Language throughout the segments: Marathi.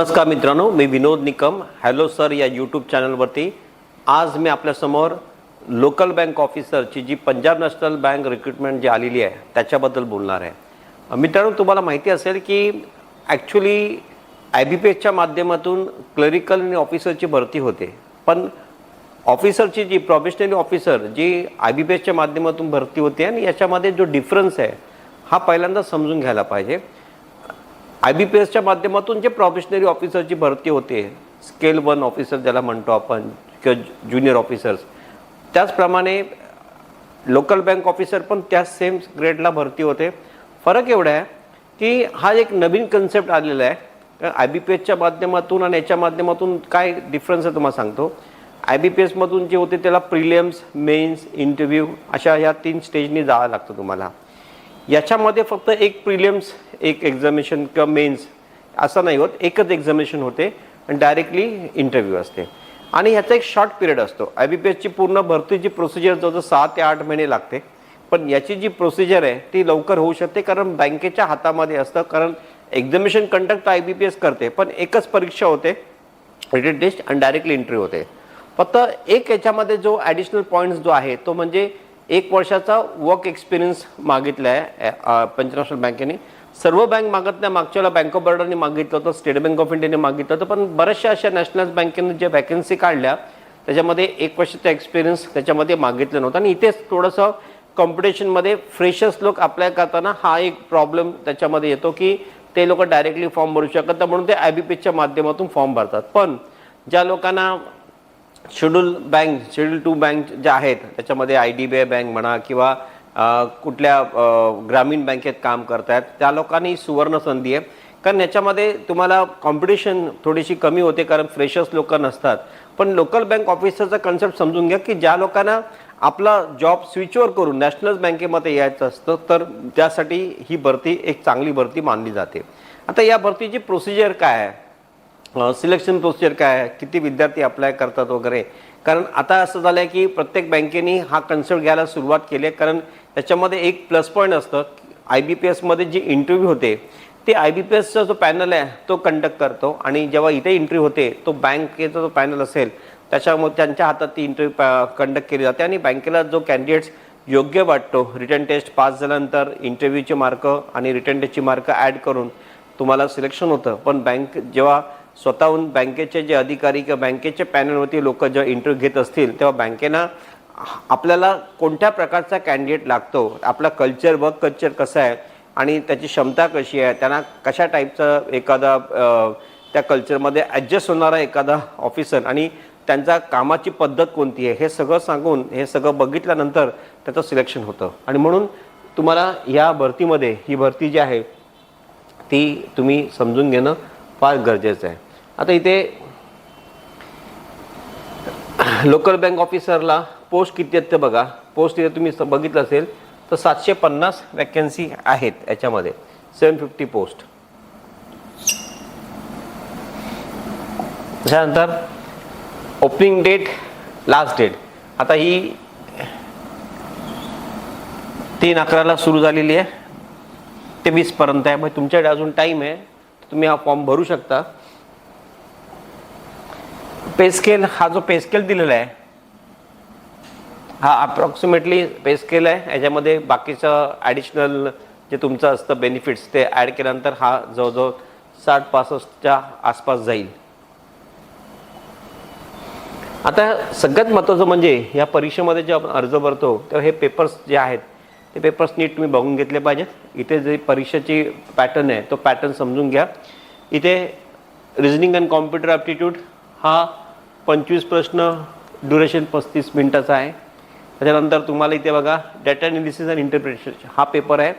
नमस्कार मित्रांनो, मी विनोद निकम हॅलो सर या यूट्यूब चॅनलवरती आज मी आपल्यासमोर लोकल बँक ऑफिसरची जी पंजाब नॅशनल बँक रिक्रुटमेंट जी आलेली आहे त्याच्याबद्दल बोलणार आहे। मित्रांनो, तुम्हाला माहिती असेल की ॲक्च्युली IBPSच्या माध्यमातून क्लरिकल आणि ऑफिसरची भरती होते, पण ऑफिसरची जी प्रोफेशनल ऑफिसर जी IBPSच्या माध्यमातून भरती होते आणि याच्यामध्ये जो डिफरन्स आहे हा पहिल्यांदा समजून घ्यायला पाहिजे। IBPSच्या माध्यमातून जे प्रोफेशनल ऑफिसरची भरती होते, स्केल 1 ऑफिसर ज्याला म्हणतो आपण किंवा ज्युनियर ऑफिसर्स, त्याचप्रमाणे लोकल बँक ऑफिसर पण त्याच सेम ग्रेडला भरती होते। फरक एवढा आहे की हा एक नवीन कन्सेप्ट आलेला आहे IBPSच्या माध्यमातून आणि याच्या माध्यमातून काय डिफरन्स आहे तुम्हाला सांगतो। IBPS मधून जे होते त्याला प्रिलिम्स, मेन्स, इंटरव्ह्यू अशा ह्या 3 स्टेजनी जावं लागतं तुम्हाला। याच्यामध्ये फक्त एक प्रिलिम्स, एक एक्झामिनेशन किंवा मेन्स असं नाही होत, एकच एक्झामिनेशन होते आणि डायरेक्टली इंटरव्ह्यू असते आणि ह्याचा एक शॉर्ट पिरियड असतो। IBPSची पूर्ण भरतीची प्रोसिजर जवळजवळ 6 ते 8 महिने लागते, पण याची जी प्रोसिजर आहे ती लवकर होऊ शकते कारण बँकेच्या हातामध्ये असतं। कारण एक्झामिनेशन कंडक्ट IBPS करते, पण एकच परीक्षा होते, रिटन टेस्ट आणि डायरेक्टली इंटरव्ह्यू होते। फक्त एक याच्यामध्ये जो ॲडिशनल पॉईंट्स जो आहे तो म्हणजे 1 वर्षाचा वर्क एक्सपिरियन्स मागितला आहे पंजाब नॅशनल बँकेने। सर्व बँक मागत नाही, मागच्या वेळेला बँक ऑफ बरोडाने मागितलं होतं, स्टेट बँक ऑफ इंडियाने मागितलं होतं, पण बऱ्याचशा अशा नॅशनल बँकेने जे वॅकन्सी काढल्या त्याच्यामध्ये 1 वर्षाचा एक्सपिरियन्स त्याच्यामध्ये मागितलं नव्हतं आणि इथेच थोडंसं कॉम्पिटिशनमध्ये फ्रेशर्स लोक अप्लाय करताना हा एक प्रॉब्लेम त्याच्यामध्ये येतो की ते लोक डायरेक्टली फॉर्म भरू शकत नाही, म्हणून ते IBPSच्या माध्यमातून फॉर्म भरतात। पण ज्या लोकांना शेड्यूल 2 बँक ज्या आहेत त्याच्यामध्ये IDBI बँक म्हणा किंवा कुठल्या ग्रामीण बँकेत काम करतायत त्या लोकांनी सुवर्ण संधी आहे, कारण याच्यामध्ये तुम्हाला कॉम्पिटिशन थोडीशी कमी होते कारण फ्रेशर्स लोक नसतात। पण लोकल बँक ऑफिसरचा कन्सेप्ट समजून घ्या की ज्या लोकांना आपला जॉब स्विचवर करून नॅशनल बँकेमध्ये यायचं असतं तर त्यासाठी ही भरती एक चांगली भरती मानली जाते। आता या भरतीची प्रोसिजर काय आहे, सिलेक्शन प्रोसिजर काय आहे, किती विद्यार्थी अप्लाय करतात वगैरे, कारण आता असं झालं आहे की प्रत्येक बँकेने हा कन्सेप्ट घ्यायला सुरुवात केली आहे। कारण त्याच्यामध्ये एक प्लस पॉईंट असतं, IBPSमध्ये जी इंटरव्ह्यू होते ते IBPSचा जो पॅनल आहे तो कंडक्ट करतो आणि जेव्हा इथे इंटरव्ह्यू होते तो बँकेचा जो पॅनल असेल त्याच्यामुळे त्यांच्या हातात ती इंटरव्ह्यू कंडक्ट केली जाते आणि बँकेला जो कॅन्डिडेट्स योग्य वाटतो रिटन टेस्ट पास झाल्यानंतर इंटरव्ह्यूचे मार्क आणि रिटन टेस्टची मार्क ॲड करून तुम्हाला सिलेक्शन होतं। पण बँक जेव्हा स्वतःहून बँकेचे जे अधिकारी किंवा बँकेचे पॅनलवरती लोक जेव्हा इंटरव्ह्यू घेत असतील तेव्हा बँकेनं आपल्याला कोणत्या प्रकारचा कॅन्डिडेट लागतो, आपला कल्चर, वर्क कल्चर कसं आहे आणि त्याची क्षमता कशी आहे, त्यांना कशा टाईपचा एखादा त्या कल्चरमध्ये ॲडजस्ट होणारा एखादा ऑफिसर आणि त्यांचा कामाची पद्धत कोणती आहे हे सगळं सांगून हे सगळं बघितल्यानंतर त्याचं सिलेक्शन होतं। आणि म्हणून तुम्हाला या भरतीमध्ये ही भरती जी आहे ती तुम्ही समजून घेणं फार गरजेचं आहे। आता इथे लोकल बँक ऑफिसरला पोस्ट किती आहेत ते बघा। पोस्ट इथे तुम्ही बघितलं असेल तर 750 वॅकन्सी आहेत, याच्यामध्ये 750 पोस्ट। त्यानंतर ओपनिंग डेट, लास्ट डेट आता ही 3/11ला सुरू झालेली आहे, ते 20 पर्यंत आहे, मग तुमच्याकडे अजून टाईम आहे, तुम्ही हा फॉर्म भरू शकता। पे स्केल, हा जो पे स्केल दिलेला आहे हा अप्रॉक्सिमेटली पे स्केल आहे, याच्यामध्ये बाकीचं ॲडिशनल जे तुमचं असतं बेनिफिट्स ते ॲड केल्यानंतर हा जवळजवळ 60-65च्या आसपास जाईल। आता सगळ्यात महत्त्वाचं म्हणजे या परीक्षेमध्ये जे आपण अर्ज भरतो तेव्हा हे पेपर्स जे आहेत ते पेपर्स नीट तुम्ही बघून घेतले पाहिजेत। इथे जे परीक्षेची पॅटर्न आहे तो पॅटर्न समजून घ्या। इथे रिजनिंग अँड कॉम्प्युटर ॲप्टिट्यूड हा 25 प्रश्न, ड्युरेशन 35 मिनिटाचा आहे। त्याच्यानंतर तुम्हाला इथे बघा डेटा ॲनालिसिस अँड इंटरप्रिटेशन हा पेपर आहे,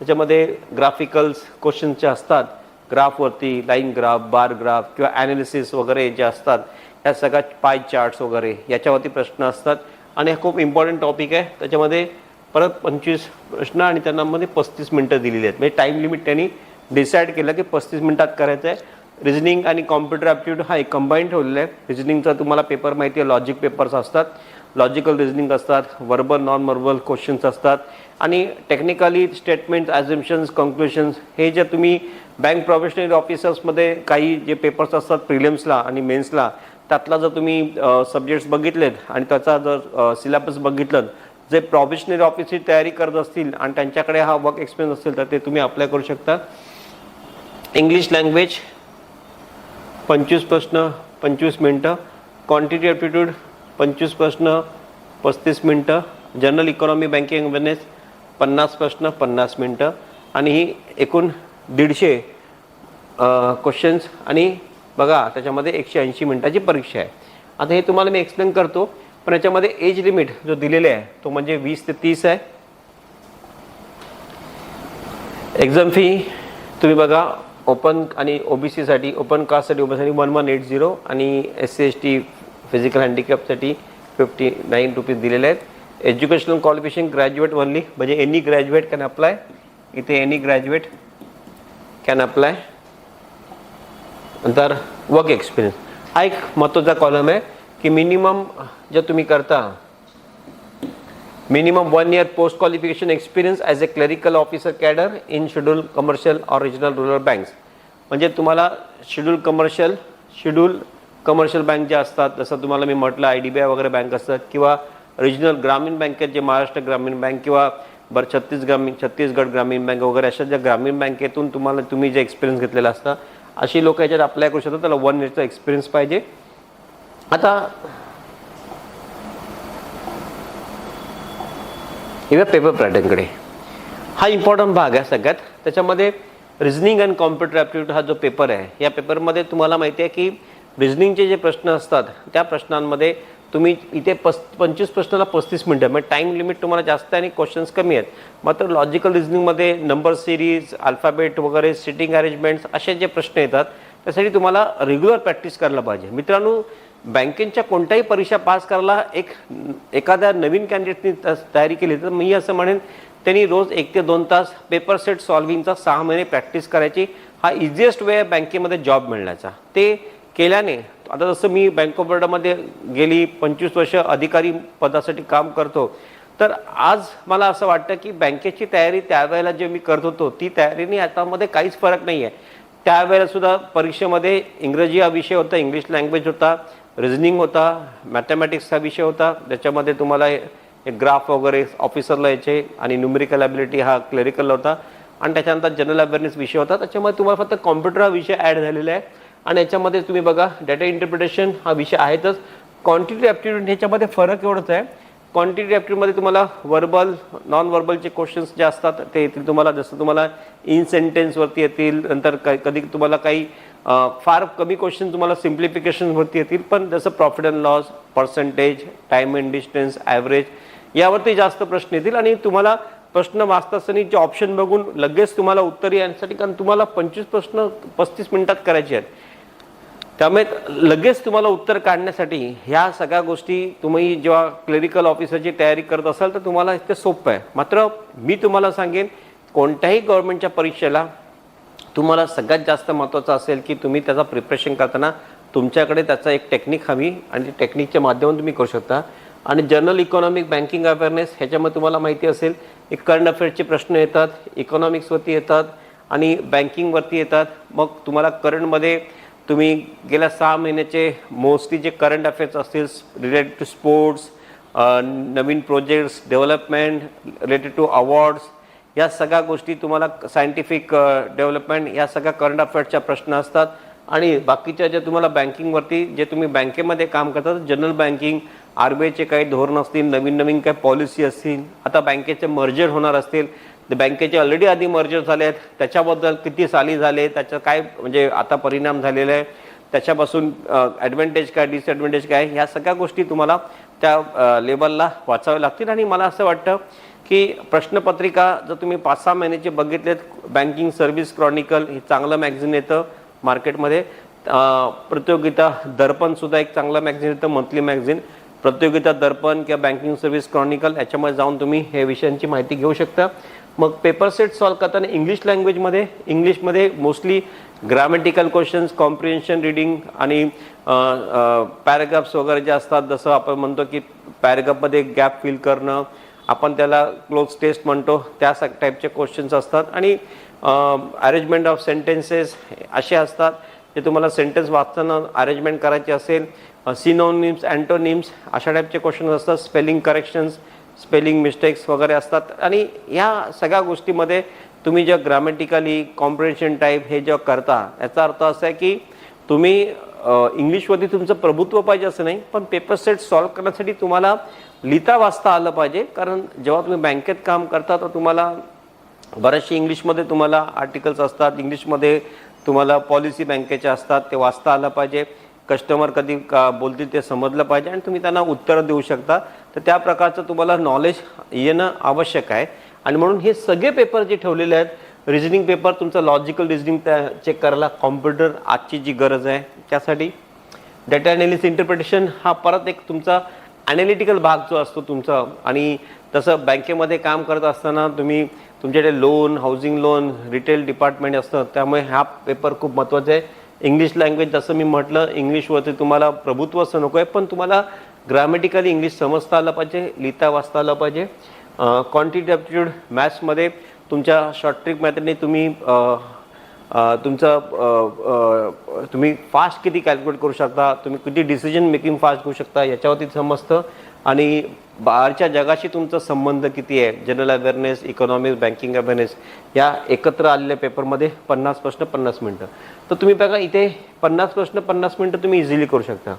त्याच्यामध्ये ग्राफिकल्स क्वेश्चनचे असतात, ग्राफवरती लाईन ग्राफ, बार ग्राफ किंवा ॲनालिसिस वगैरे जे असतात ह्या सगळ्या पाय चार्ट्स वगैरे याच्यावरती प्रश्न असतात आणि हा खूप इम्पॉर्टंट टॉपिक आहे। त्याच्यामध्ये परत 25 प्रश्न आणि त्यांनामध्ये 35 मिनटं दिलेली आहेत, म्हणजे टाईम लिमिट त्यांनी डिसाईड केलं की 35 मिनिटात करायचं आहे। रिजनिंग आणि कॉम्प्युटर ॲप्टिट्यूड हा एक कंबाईन ठेवलेला आहे। रिजनिंगचा तुम्हाला पेपर माहिती आहे, लॉजिक पेपर्स असतात लॉजिकल रिझनिंग असतात, वर्बल नॉन वर्बल क्वेश्चन्स असतात आणि टेक्निकली स्टेटमेंट्स, ॲझम्पशन्स, कन्क्लुजन्स हे जे तुम्ही बँक प्रोफेशनल ऑफिसर्समध्ये काही जे पेपर्स असतात प्रिलिम्सला आणि मेन्सला, त्यातला जर तुम्ही सब्जेक्ट्स बघितलेत आणि त्याचा जर सिलेबस बघितलं, जे प्रोफेशनल ऑफिसची तयारी करत असतील आणि त्यांच्याकडे हा वर्क एक्सपिरियन्स असेल तर ते तुम्ही अप्लाय करू शकता. इंग्लिश लँग्वेज 25 प्रश्न 25 मिनटं, क्वांटिटी ॲप्टिट्यूड 25 प्रश्न 35 मिनटं, जनरल इकॉनॉमी बँकिंग अवेअरनेस 50 प्रश्न 50 मिनटं आणि ही एकूण 150 क्वेश्चन्स आणि बघा त्याच्यामध्ये 180 मिनटाची परीक्षा आहे. आता हे तुम्हाला मी एक्सप्लेन करतो, पण याच्यामध्ये एज लिमिट जो दिलेला आहे तो म्हणजे 20 ते 30 आहे. एक्झाम फी तुम्ही बघा ओपन आणि ओबीसीसाठी, ओपन कास्टसाठी ओबीसीसाठी 1180 आणि SC/ST फिजिकल हँडिकॅपसाठी 59 रुपीज दिलेले आहेत. एज्युकेशनल क्वालिफिकेशन ग्रॅज्युएट ओनली, म्हणजे एनी ग्रॅज्युएट कॅन अप्लाय. इथे एनी ग्रॅज्युएट कॅन अप्लाय. नंतर वर्क एक्सपिरियन्स हा एक महत्त्वाचा कॉलम आहे की मिनिमम जर तुम्ही करता minimum 1 year post qualification experience as A clerical officer cadre in schedule commercial or regional rural banks. म्हणजे तुम्हाला शेड्यूल कमर्शियल बँक ज्या असतात, जसं तुम्हाला मी म्हटलं IDBI वगैरे बँक असतात किंवा रिजनल ग्रामीण बँकेत जे महाराष्ट्र ग्रामीण बँक किंवा छत्तीसगड ग्रामीण बँक वगैरे अशा ज्या ग्रामीण बँकेतून तुम्ही जे एक्सपिरियन्स घेतलेला असता अशी लोक याच्यात अप्लाय करू शकतात. त्याला 1 yearचा एक्सपिरियन्स पाहिजे. आता पेपर पॅटर्नकडे हा इम्पॉर्टंट भाग आहे सगळ्यात. त्याच्यामध्ये रिझनिंग अँड कॉम्प्युटर ॲप्टिट्यूड हा जो पेपर आहे, या पेपरमध्ये तुम्हाला माहिती आहे की रिझनिंगचे जे प्रश्न असतात त्या प्रश्नांमध्ये तुम्ही इथे 25 प्रश्नाला 35 मिनटं, म्हणजे टाईम लिमिट तुम्हाला जास्त आहे आणि क्वेश्चन्स कमी आहेत. मात्र लॉजिकल रिझनिंगमध्ये नंबर सिरीज, अल्फाबेट वगैरे, सिटिंग अरेंजमेंट्स असे जे प्रश्न येतात त्यासाठी तुम्हाला रेग्युलर प्रॅक्टिस करायला पाहिजे. मित्रांनो, बँकेच्या कोणत्याही परीक्षा पास करायला एखाद्या नवीन कॅन्डिडेटनी तयारी केली तर मी असं म्हणेन त्यांनी रोज 1 ते 2 तास पेपर सेट सॉल्व्हिंगचा 6 महिने प्रॅक्टिस करायची. हा इझिएस्ट वे आहे बँकेमध्ये जॉब मिळण्याचा. ते केल्याने आता जसं मी बँक ऑफ बरोडामध्ये गेली 25 वर्ष अधिकारी पदासाठी काम करतो, तर आज मला असं वाटतं की बँकेची तयारी त्यावेळेला जे मी करत होतो ती तयारीने आतामध्ये काहीच फरक नाही आहे. त्यावेळेला सुद्धा परीक्षेमध्ये इंग्रजी हा विषय होता, इंग्लिश लँग्वेज होता, रिझनिंग होता, मॅथमॅटिक्स हा विषय होता, ज्याच्यामध्ये तुम्हाला ग्राफ वगैरे ऑफिसरला यायचे आणि न्यूमेरिकल ॲबिलिटी हा क्लरिकल होता आणि त्याच्यानंतर जनरल अवेअरनेस विषय होता. त्याच्यामध्ये तुम्हाला फक्त कॉम्प्युटर हा विषय ॲड झालेला आहे आणि याच्यामध्ये तुम्ही बघा डेटा इंटरप्रिटेशन हा विषय आहेतच. क्वांटिटी ॲप्टिट्यूड ह्याच्यामध्ये फरक एवढंच आहे, क्वांटिटी ॲप्टिट्यूडमध्ये तुम्हाला वर्बल नॉन वर्बलचे क्वेश्चन्स जे असतात ते येतील तुम्हाला. जसं तुम्हाला इन सेंटेन्सवरती येतील, नंतर कधी तुम्हाला काही फार कमी क्वेश्चन तुम्हाला सिम्प्लिफिकेशनवरती येतील, पण जसं profit and loss, percentage, time and distance, average यावरती जास्त प्रश्न येतील. आणि तुम्हाला प्रश्न वाचता असताना जे ऑप्शन बघून लगेच तुम्हाला उत्तर येण्यासाठी, कारण तुम्हाला 25 प्रश्न 35 मिनिटात करायचे आहेत, त्यामुळे लगेच तुम्हाला उत्तर काढण्यासाठी ह्या सगळ्या गोष्टी तुम्ही जेव्हा क्लरिकल ऑफिसरची तयारी करत असाल तर तुम्हाला ते सोपं आहे. मात्र मी तुम्हाला सांगेन कोणत्याही गव्हर्नमेंटच्या परीक्षेला तुम्हाला सगळ्यात जास्त महत्त्वाचं असेल की तुम्ही त्याचा प्रिपरेशन करताना तुमच्याकडे त्याचा एक टेक्निक हवी आणि टेक्निकच्या माध्यमातून तुम्ही करू शकता. आणि जनरल इकॉनॉमिक बँकिंग अवेअरनेस ह्याच्यामध्ये तुम्हाला माहिती असेल एक करंट अफेअर्सचे प्रश्न येतात, इकॉनॉमिक्सवरती येतात आणि बँकिंगवरती येतात. मग तुम्हाला करंटमध्ये तुम्ही गेल्या 6 महिन्याचे मोस्टली जे करंट अफेअर्स असतील रिलेटेड टू स्पोर्ट्स, नवीन projects, development, related to awards, या सगळ्या गोष्टी तुम्हाला सायंटिफिक डेव्हलपमेंट या सगळ्या करंट अफेअर्सच्या प्रश्न असतात. आणि बाकीच्या ज्या तुम्हाला बँकिंगवरती जे तुम्ही बँकेमध्ये काम करतात, जनरल बँकिंग, RBIचे काही धोरण असतील, नवीन काही पॉलिसी असतील, आता बँकेचे मर्जर होणार असतील, बँकेचे ऑलरेडी आधी मर्जर झाले आहेत त्याच्याबद्दल किती साली झाले, त्याचा काय म्हणजे आता परिणाम झालेला आहे, त्याच्यापासून ॲडव्हान्टेज काय, डिसॲडव्हान्टेज काय, ह्या सगळ्या गोष्टी तुम्हाला त्या लेवलला वाचाव्या लागतील. आणि मला असं वाटतं की प्रश्नपत्रिका जर तुम्ही 5-6 महिन्याचे बघितलेत, बँकिंग सर्व्हिस क्रॉनिकल हे चांगलं मॅगझिन येतं मार्केटमध्ये. प्रतियोगिता दर्पणसुद्धा एक चांगला मॅगझिन येतं, मंथली मॅगझिन. प्रतियोगिता दर्पण किंवा बँकिंग सर्व्हिस क्रॉनिकल याच्यामध्ये जाऊन तुम्ही हे विषयांची माहिती घेऊ शकता. मग पेपर सेट सॉल्व करताना English mostly grammatical questions, comprehension, reading आणि पॅराग्राफ्स वगैरे जे असतात, जसं आपण म्हणतो की पॅराग्राफमध्ये गॅप फिल करणं, आपण त्याला क्लोज टेस्ट म्हणतो, त्या टाईपचे क्वेश्चन्स असतात. आणि अरेंजमेंट ऑफ सेंटेन्सेस असे असतात जे तुम्हाला सेंटेन्स वाचताना अरेंजमेंट करायची असेल. सिनोनिम्स, अँटोनिम्स अशा टाईपचे क्वेश्चन्स असतात. स्पेलिंग करेक्शन्स, स्पेलिंग मिस्टेक्स वगैरे असतात. आणि या सगळ्या गोष्टीमध्ये तुम्ही जे ग्रामॅटिकली कॉम्प्रिहेन्शन टाईप हे जे करता, याचा अर्थ असा आहे की तुम्ही इंग्लिशमध्ये तुमचं प्रभुत्व पाहिजे असं नाही, पण पेपर सेट सॉल्व करण्यासाठी तुम्हाला लिहिता वाचता आलं पाहिजे. कारण जेव्हा तुम्ही बँकेत काम करता तर तुम्हाला बरेचसे इंग्लिशमध्ये तुम्हाला आर्टिकल्स असतात, इंग्लिशमध्ये तुम्हाला पॉलिसी बँकेच्या असतात, ते वाचता आलं पाहिजे. कस्टमर कधी का बोलतील ते समजलं पाहिजे आणि तुम्ही त्यांना उत्तरं देऊ शकता. तर त्या प्रकारचं तुम्हाला नॉलेज येणं आवश्यक आहे. आणि म्हणून हे सगळे पेपर जे ठेवलेले आहेत, रिजनिंग पेपर तुमचं लॉजिकल रिजनिंग चेक करायला कॉम्प्युटर आजची जी गरज आहे त्यासाठी. डेटा ॲनालिसिस इंटरप्रिटेशन हा परत एक तुमचा ॲनालिटिकल भाग जो असतो तुमचा. आणि तसं बँकेमध्ये काम करत असताना तुम्ही तुमच्याकडे loan, housing loan, retail department असतं, त्यामुळे हा पेपर खूप महत्त्वाचा आहे. इंग्लिश लँग्वेज जसं मी म्हटलं, इंग्लिशवरती तुम्हाला प्रभुत्व असं नको आहे, पण तुम्हाला ग्रामॅटिकली इंग्लिश समजता आलं पाहिजे, लिहिता वाचता आलं पाहिजे. क्वांटिटी ॲप्टिट्यूड मॅथ्समध्ये तुमच्या शॉर्ट ट्रिक मेथडने तुम्ही तुम्ही फास्ट किती कॅल्क्युलेट करू शकता, तुम्ही किती डिसिजन मेकिंग फास्ट करू शकता याच्यावरती समजतं. आणि बाहेरच्या जगाशी तुमचा संबंध किती आहे, general awareness, economics, banking awareness या एकत्र आलेल्या पेपरमध्ये 50 प्रश्न 50 मिनटं. तर तुम्ही बघा इथे 50 प्रश्न 50 मिनटं तुम्ही इझिली करू शकता.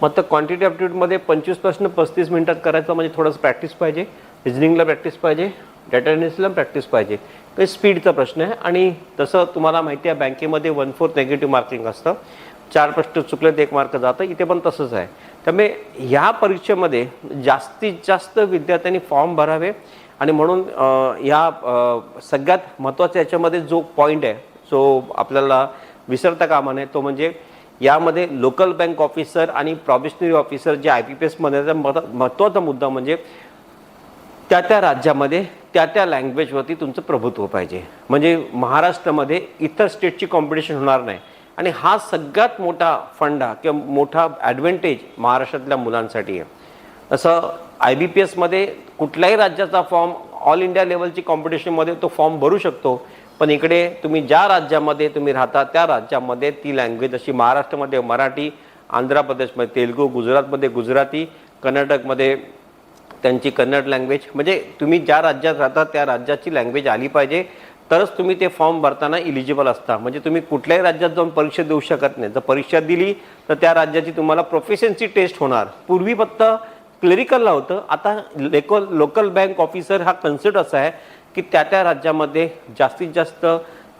मग तर क्वांटिटी ॲप्टिट्यूडमध्ये 25 प्रश्न 35 मिनटात करायचं म्हणजे थोडंसं प्रॅक्टिस पाहिजे, रिजनिंगला प्रॅक्टिस पाहिजे, डेटा ॲनालिसिसला प्रॅक्टिस पाहिजे. काही स्पीडचा प्रश्न आहे. आणि तसं तुम्हाला माहिती आहे बँकेमध्ये 1/4 नेगेटिव्ह मार्किंग असतं, 4 प्रश्न चुकले तर 1 मार्क जातं. इथे पण तसंच आहे. त्यामुळे ह्या परीक्षेमध्ये जास्तीत जास्त विद्यार्थ्यांनी फॉर्म भरावे. आणि म्हणून या सगळ्यात महत्त्वाचा याच्यामध्ये जो पॉईंट आहे जो आपल्याला विसरता कामा नये, तो म्हणजे यामध्ये लोकल बँक ऑफिसर आणि प्रोबेशनरी ऑफिसर जे IPPS मध्ये महत्त्वाचा मुद्दा म्हणजे त्या राज्यामध्ये त्या लँग्वेजवरती तुमचं प्रभुत्व पाहिजे. म्हणजे महाराष्ट्रामध्ये इतर स्टेटची कॉम्पिटिशन होणार नाही. आणि हा सगळ्यात मोठा फंडा किंवा मोठा ॲडव्हान्टेज महाराष्ट्रातल्या मुलांसाठी आहे. असं IBPS मध्ये कुठल्याही राज्याचा फॉर्म ऑल इंडिया लेवलची कॉम्पिटिशनमध्ये तो फॉर्म भरू शकतो, पण इकडे तुम्ही ज्या राज्यामध्ये तुम्ही राहता त्या राज्यामध्ये ती लँग्वेज, अशी महाराष्ट्रामध्ये मराठी, आंध्र प्रदेशमध्ये तेलुगू, गुजरातमध्ये गुजराती, कर्नाटकमध्ये त्यांची कन्नड लँग्वेज, म्हणजे तुम्ही ज्या राज्यात राहता त्या राज्याची लँग्वेज आली पाहिजे, तरच तुम्ही ते फॉर्म भरताना इलिजिबल असता. म्हणजे तुम्ही कुठल्याही राज्यात जाऊन परीक्षा देऊ शकत नाही. जर परीक्षा दिली तर त्या राज्याची तुम्हाला प्रोफिशियन्सी टेस्ट होणार. पूर्वी फक्त क्लेरिकलला होतं, आता लोकल बँक ऑफिसर हा कन्सेप्ट असा आहे की त्या राज्यामध्ये जास्तीत जास्त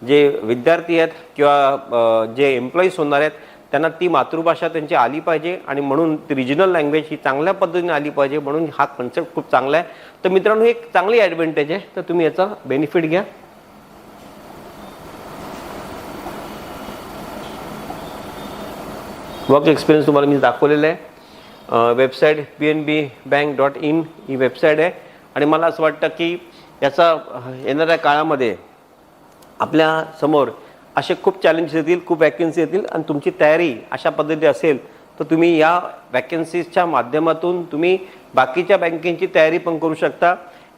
जे विद्यार्थी आहेत किंवा जे एम्प्लॉईज होणार आहेत त्यांना ती मातृभाषा त्यांची आली पाहिजे. आणि म्हणून ती रिजनल लँग्वेज ही चांगल्या पद्धतीने आली पाहिजे. म्हणून हा कन्सेप्ट खूप चांगला आहे. तर मित्रांनो, एक चांगली ॲडव्हान्टेज आहे, तर तुम्ही याचा बेनिफिट घ्या. वर्क एक्सपिरियन्स तुम्हाला मी दाखवलेलं आहे. वेबसाईट pnbbank.in ही वेबसाईट आहे. आणि मला असं वाटतं की याचा येणाऱ्या काळामध्ये आपल्या समोर असे खूप चॅलेंजेस येतील, खूप वॅकन्सी येतील. आणि तुमची तयारी अशा पद्धती असेल तर तुम्ही या वॅकन्सीजच्या माध्यमातून तुम्ही बाकीच्या बँकेची तयारी पण करू शकता.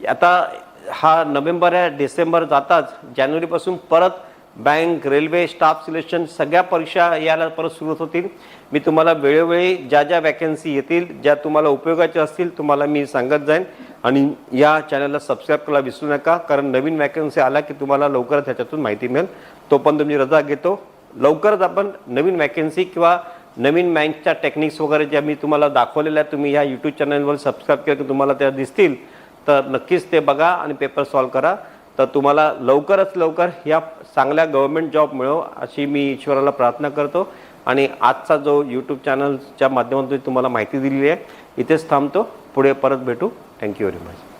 आता हा नोव्हेंबर आहे, डिसेंबर जाताच जानेवारीपासून परत बँक, रेल्वे, स्टाफ सिलेक्शन सगळ्या परीक्षा यायला परत सुरू होतील. मी तुम्हाला वेळोवेळी ज्या ज्या वॅकन्सी येतील, ज्या तुम्हाला उपयोगाच्या असतील, तुम्हाला मी सांगत जाईन. आणि या चॅनलला सबस्क्राईब करायला विसरू नका, कारण नवीन वॅकन्सी आला की तुम्हाला लवकरच ह्याच्यातून माहिती मिळेल. तो पण तुमची रजा घेतो. लवकरच आपण नवीन वॅकन्सी किंवा नवीन बँकच्या टेक्निक्स वगैरे ज्या मी तुम्हाला दाखवलेल्या आहेत, तुम्ही या यूट्यूब चॅनलवर सबस्क्राईब केलं की तुम्हाला त्या दिसतील. तर नक्कीच ते बघा आणि पेपर सॉल्व करा. तर तुम्हाला लवकरच लवकर या चांगल्या गव्हर्नमेंट जॉब मिळो अशी मी ईश्वराला प्रार्थना करतो. आणि आजचा जो यूट्यूब चॅनलच्या माध्यमातून तुम्हाला माहिती दिलेली आहे इथेच थांबतो. पुढे परत भेटू. Thank you very much.